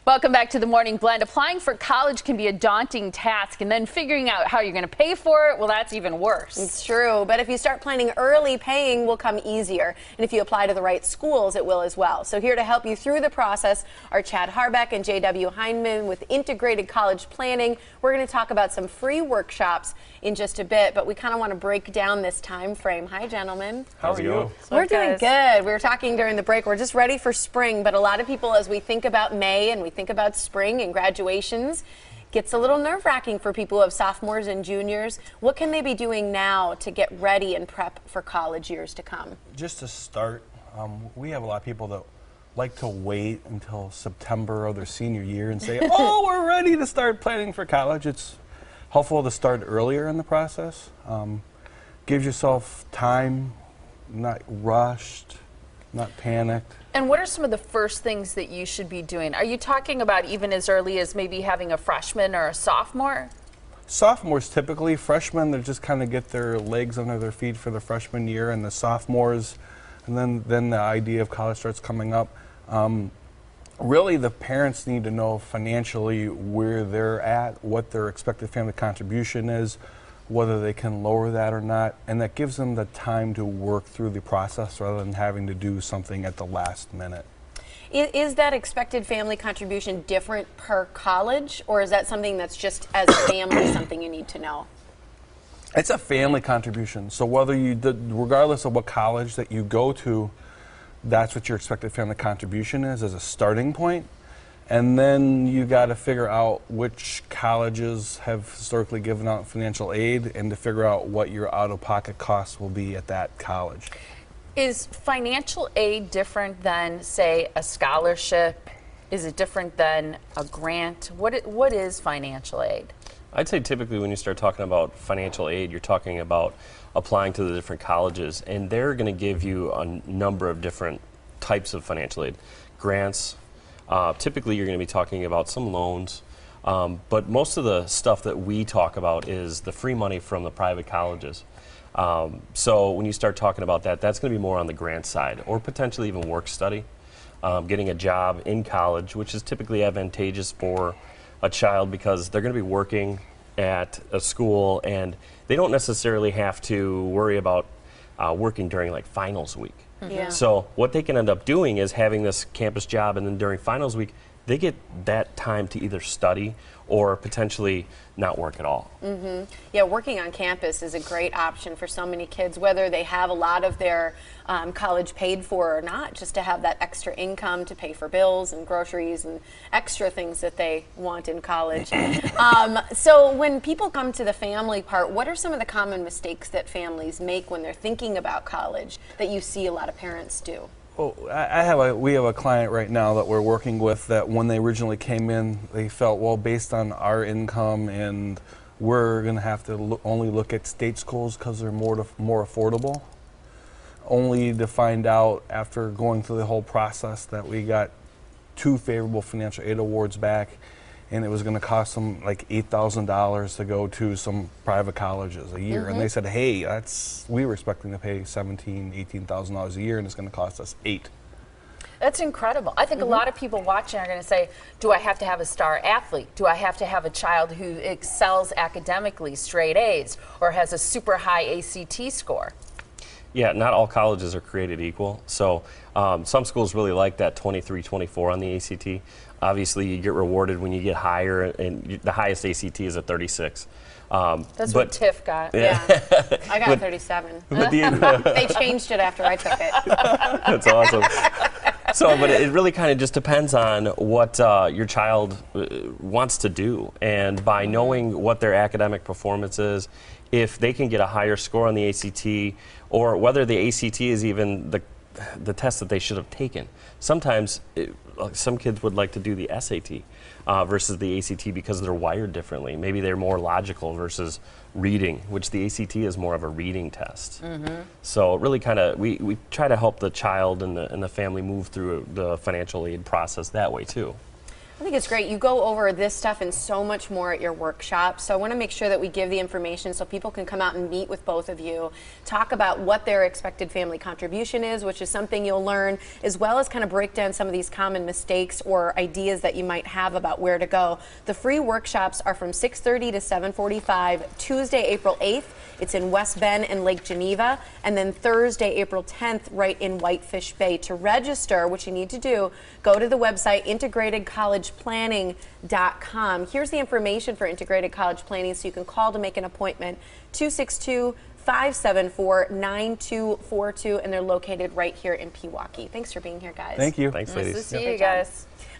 Welcome back to the Morning Blend. Applying for college can be a daunting task, and then figuring out how you're going to pay for it, well, that's even worse. It's true, but if you start planning early, paying will come easier. And if you apply to the right schools, it will as well. So here to help you through the process are Chad Harbeck and J.W. Heinman with Integrated College Planning. We're going to talk about some free workshops in just a bit, but we kind of want to break down this time frame. Hi, gentlemen. How are you? We're doing good. We were talking during the break. We're just ready for spring, but a lot of people, as we think about May and we think about spring and graduations, gets a little nerve-wracking for people who have sophomores and juniors. What can they be doing now to get ready and prep for college years to come? Just to start, we have a lot of people that like to wait until September of their senior year and say, oh, we're ready to start planning for college. It's helpful to start earlier in the process. Gives yourself time, not rushed, not panicked. And what are some of the first things that you should be doing? Are you talking about even as early as maybe having a freshman or a sophomore? Sophomores typically, freshmen, they just kind of get their legs under their feet for the freshman year, and the sophomores, and then the idea of college starts coming up. Really, the parents need to know financially where they're at, what their expected family contribution is, whether they can lower that or not, and that gives them the time to work through the process rather than having to do something at the last minute. Is that expected family contribution different per college, or is that something that's just as a family something you need to know? It's a family contribution, so whether you regardless of what college that you go to, that's what your expected family contribution is as a starting point. And then you got to figure out which colleges have historically given out financial aid and to figure out what your out-of-pocket costs will be at that college. Is financial aid different than, say, a scholarship? Is it different than a grant? What is financial aid? I'd say typically when you start talking about financial aid, you're talking about applying to the different colleges, and they're going to give you a number of different types of financial aid. Grants, typically you're going to be talking about some loans, but most of the stuff that we talk about is the free money from the private colleges. So when you start talking about that, that's going to be more on the grant side, or potentially even work study, getting a job in college, which is typically advantageous for a child because they're going to be working at a school and they don't necessarily have to worry about working during like finals week. Yeah. So what they can end up doing is having this campus job, and then during finals week they get that time to either study or potentially not work at all. Mm-hmm. Yeah, working on campus is a great option for so many kids, whether they have a lot of their college paid for or not, just to have that extra income to pay for bills and groceries and extra things that they want in college. So when people come to the family part, what are some of the common mistakes that families make when they're thinking about college that you see a lot of parents do? Well, we have a client right now that we're working with that when they originally came in, they felt, well, based on our income and we're going to have to only look at state schools because they're more affordable, only to find out after going through the whole process that we got 2 favorable financial aid awards back, and it was going to cost them like $8,000 to go to some private colleges a year. And they said, hey, we were expecting to pay $17,000, $18,000 a year, and it's going to cost us $8,000. That's incredible. I think a lot of people watching are going to say, do I have to have a star athlete? Do I have to have a child who excels academically, straight A's, or has a super high ACT score? Yeah, not all colleges are created equal. So some schools really like that 23, 24 on the ACT. Obviously, you get rewarded when you get higher, and the highest ACT is a 36. That's what Tiff got. Yeah, I got 37. They changed it after I took it. That's awesome. So, but it really kind of just depends on what your child wants to do, and by knowing what their academic performance is, if they can get a higher score on the ACT, or whether the ACT is even the test that they should have taken. Sometimes some kids would like to do the SAT versus the ACT because they're wired differently. Maybe they're more logical versus reading, which the ACT is more of a reading test. So it really kind of, we try to help the child and the family move through the financial aid process that way too. I think it's great. You go over this stuff and so much more at your workshop. So I want to make sure that we give the information so people can come out and meet with both of you, talk about what their expected family contribution is, which is something you'll learn, as well as kind of break down some of these common mistakes or ideas that you might have about where to go. The free workshops are from 6:30 to 7:45, Tuesday, April 8th. It's in West Bend and Lake Geneva, and then Thursday, April 10th, right in Whitefish Bay. To register, what you need to do, go to the website integratedcollegeplanning.com. Here's the information for Integrated College Planning, so you can call to make an appointment, 262-574-9242, and they're located right here in Pewaukee. Thanks for being here, guys. Thank you. Thanks, Nice ladies. to see Yep. you guys.